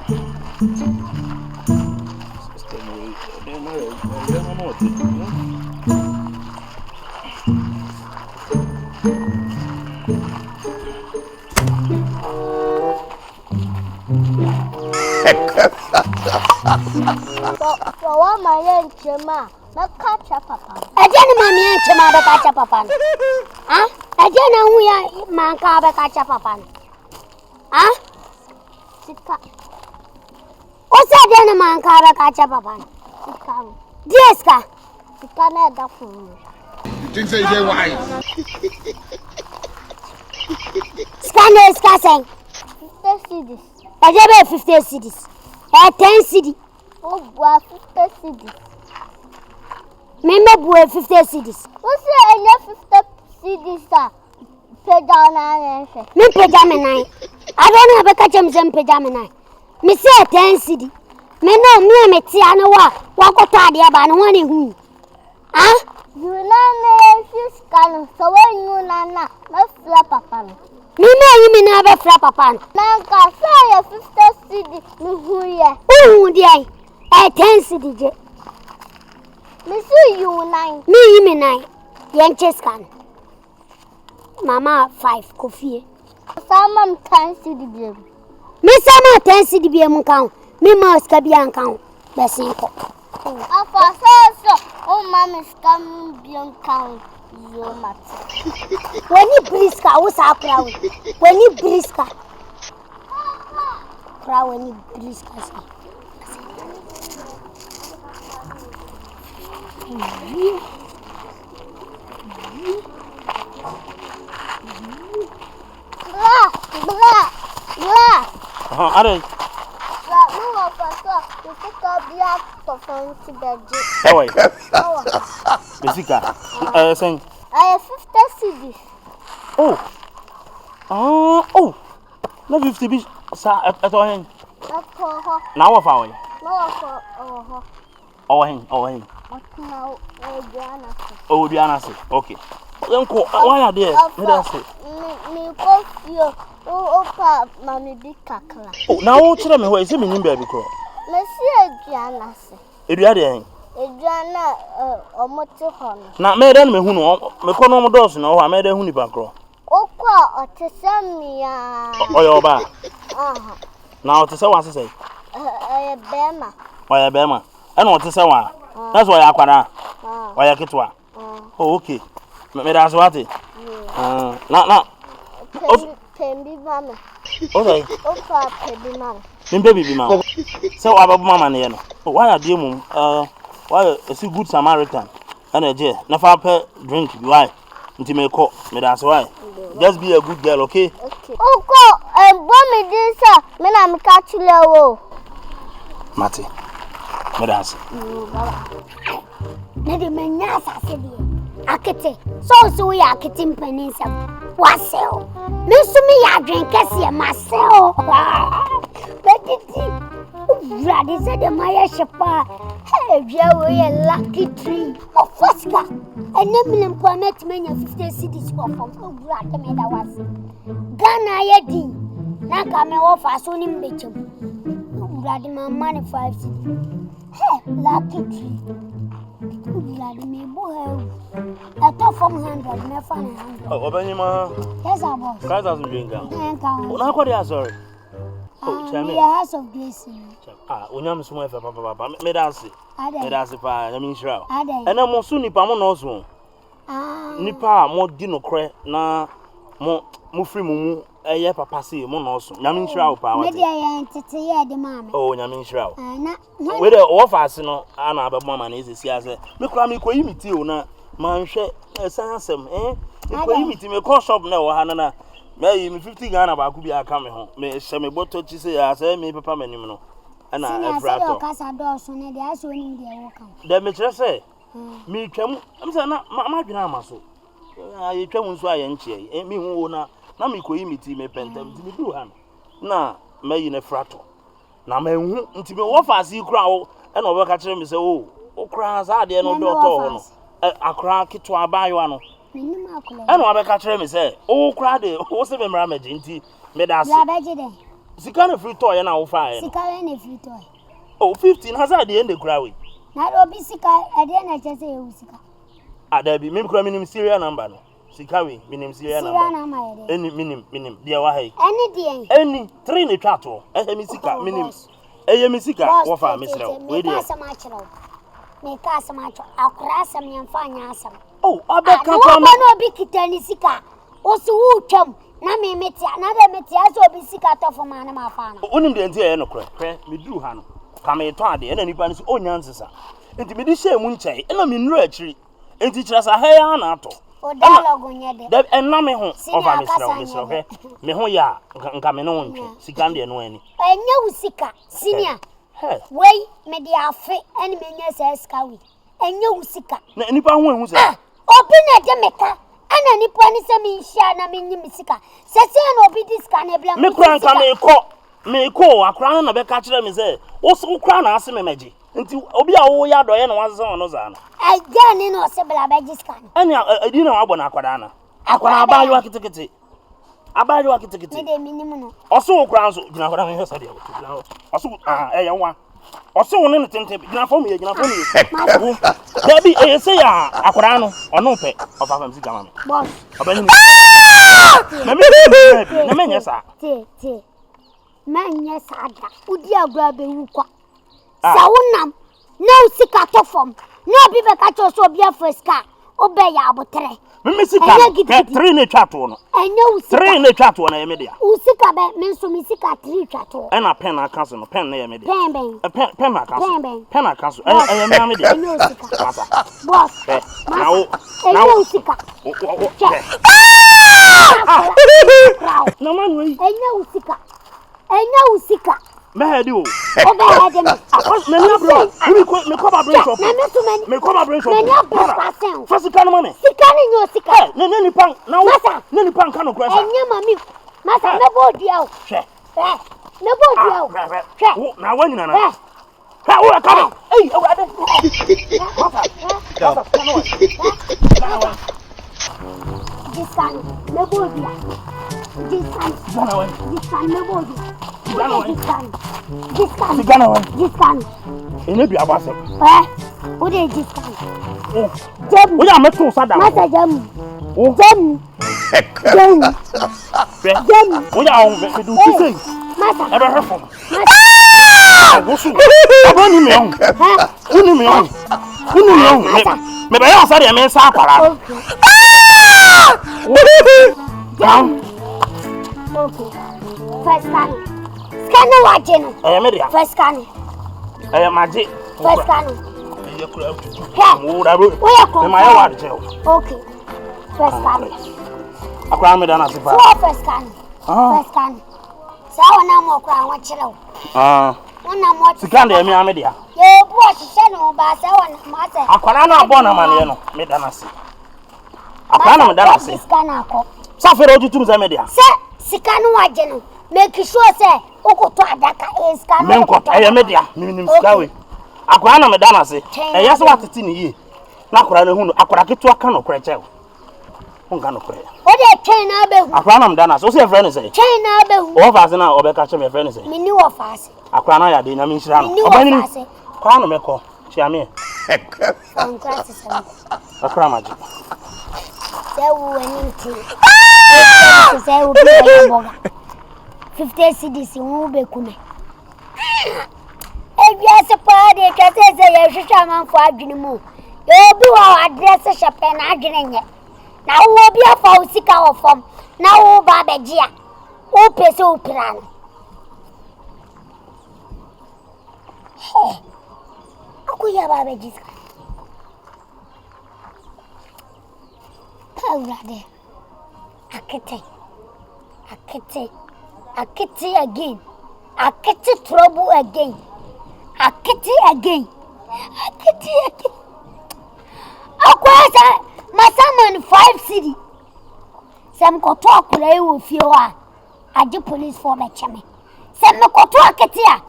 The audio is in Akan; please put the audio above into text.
So what my young chema, not catch up papa. I didn't mammy chema the catch up papa. Huh? I didn't know we are man car catch up papa. Huh? Sika. What's that then a man car catch up papa? Sika. Deska. Sika na da fun. You think so you why? Scan saying 50 cedis. I gave 50 cedis. 10 cedis. Oh, boy, 50 cedis. Remember, boy, 50 cedis. What's the 50 cedis? Pajama. Me pajama. I don't have a catch him pajama. Me say 10 cedis. Me no, me Tiana walk out there, but no one who. Ah? You know, she's kind so when you nana, my flap upon. Me know you mean never flap upon. Nanka, say 50 cedis. Me who ya? Who dear? 10 cedis. Me see you 9. Me you mean 9. Young Chescan. Mama 5 coffee. Some 10 cedis. Me some 10 cedis be a count. Me must be an count. That's simple. Oh, Mamma's coming beyond count. You mat. When you briska, what's our crowd? When you briska, crowd when you briska. I don't. Oh, wait. Musica. Saying, I have 50 cedis. Oh, no 50 bish, sir, at all him. Now of our. Oh, Diana, okay. Why are there? Me go feel. Oh, Mammy be cackle. Oh, now tell me where is it in baby crow? Monsieur Diana. If you are there, Diana, or motor horn. now, Madame, who know, Mecono Dawson, or I made a hunibacro. Oh, or to send me Or your bar. Now to say what I say. A bema. Why a bema? And what to say one. That's why I quara. Why I get one. Oh, okay. Made us what it. Not. Pemby mamma. Okay. Oh, Pemby mamma. Baby, mamma. So about mamma, Nano. Why are you, why is a good Samaritan? And a jail. Never pay drink, why? Until me call me, that's why. Just be a good girl, okay? Okay. Oh, go and bomb me this, sir. Men, I'm catching you. Matty, me dance. Maybe my nasa said, Akete, so we are getting Mpeninsem. What's so? Miss me, Adwenkesie, myself. But it's Raddy said, the Maya Shapa. Hey, we are a lucky tree of Fosca. And then permit many 50 cities for Raddy made a was. Ghana Yadi. Now come off as soon in Bichum. Raddy my money 5 cities. Hey, lucky tree. Raddy me boy. I thought from 100, never 100. Oh, Benima. Yes, I was. 5,000 drink. Oh, Now, what are you sorry? Oh, tell me. The house of grace. When I'm small, Papa, me dance. Me dance, I mean, sure. And I'm more soon, Nipa, no. Nipa, more dino cray, na more free mumu, a year papa see, monos, Yamin Shroud power. Maybe I ain't to hear the mamma. Oh, Yamin Shroud. With the offers, no, Anna, but Mamma is here. Look, I'm equally to you now. Man, share a sansom, eh? Equally to me, cost shop now, Hannah. May 50 Ghana about could be a coming home. May some bottle to say, I say, me, Papa, Menino. And I brought your casa door, so they are so in their welcome. Then, Mr. say, me, I'm saying, my grandma, I come so I ain't che, and me who na me ko imiti me pentem, to me do ham. Na, may in a fratto. Na me who, until me offers you crow, and over catch me say, oh, crowns are there no daughter. A crack it to a buy one. And over catch me say, oh, crowd, what's the ramage into me that's Sika free toy na wo fa Sika na free toy. Oh 15 has at the end the cry. Na obi sika e de na chese e sika. Adabi me kura minim serial number no. Sika we minim serial number. Serial number Any minim dia wa hai. Any 3 ne twa to. Mi sika minim. Mi sika wo fa me sere. We dey. Me ka sama cho akura asam yamfa nya asam. Oh, abeka kwa me no obi kitani sika. Osi wu twam na me metia na de metia so obi sika to for man ma fa na. Onim de ntia ye no kra. Hwe me duru ha no. Ka me to ade na nipa ni so onyansesa. Enti me di hye mu nkyai na me nuru akiri. Enti kira sa ha ya na ato. O dialogue nye de. Enna me ho over me sere hwe. Me ho ya nka me no ntwe. Sika de no ani. Enye wu sika senior. Wey me di afi eni me nya se sika wi. Enye wu sika. Na nipa ho ehu se. Obi na de meka. Ana nipa ni se me nhia na me nyi sika. Sese na obi di sika na bla me kura nka me ko akra na be ka kire me se wo so kura na ase me meji nti obi a wo ya do ye na wanse ono za na aja ni no se bla be ji sika na anya edi na wabo na akwada na akwada abayo akitikiti me de minimum no oso kura nso gina akwada me hesa de oso ye nwa oso wo ne tente gina fo me gina fo me dabi se ya akwada no ono pe ofa fam sika ma me boss obani na me nyesa ti manya sada udi agura be wukwa sa wonam na usika to fom na obi be ka cho so obi afreska obe ya abotre me sika 3 ne twato no enya usika 3 ne twato na ye me dia usika be me so me sika 3 twato ena pen na cancel no pen na ye me dia pen na cancel ye me dia enya usika boss na usika na man we enya usika me hedi o obe hedi me na bro me ko ba brain shop me ko ba brain shop me na bro fasika no mame sika ni nyo sika ne ni pan na wo ne ni pan kan no kra sa enya mami masa me bo dia o hwe me bo dia o hwe na wa nyina na ha wo ka me ei awade Jisan me bo dia Jisan me bo dia Jiskan. Ene bi abase. O de jiskan. Jam. O ya meto sada. Masa jam. Jam. O ya on be do ti sei. Masa. E be hefo. Masa. Wosu. Aboni me on. Uni me on. Me be ya sare me sa akwara. Jam. Okay. First scan. Scan watching. Media. First scan. Magic. First scan. Okay. First scan. Akwa me dana sifa. First scan. First scan. Sa wana mo kwa wachira. Wana mo. Scan de me amedia. Ye bu ahihye no ba sa wana ma sa. Akwa na abọ na mane no me dana si. Akwa na me dana si. Scan akọ. Sa fere ojutum za media. Se scan waje no. Make sure say okoto adaka e scan. Me nko media. Minim sika we. Akwa na me dana si. Yes watete ni ye. Na akwa na hu no akwa ketu aka no kra chew. Onga no kra. O de train na be hu. Akwa na me dana so say friend say. Train na be hu. O fa se na obeka che me friend say. Me ni wo fa se. Akwa na ya de na me nhira no. Obani ni. Kwa no me ko. Chia me. Akwa maji. Say wo ani ti. Say wo be boga. 50 cedis wo be kume. Ebiase pa de twase se ye hwehwa manfo adwene mu. Ye obi wa address shepe na adwene nye. Na wo obi afa usika wo fom. Na wo ba begia. Wo pese wo plan. Akuya ba begisa. Paulade. Akete again. Akete trouble again. Akete again. Akwasa masaman 5 cedi. Sem ko to akura e wo fie wa. Aje police for me cheme. Sem ko to akete a.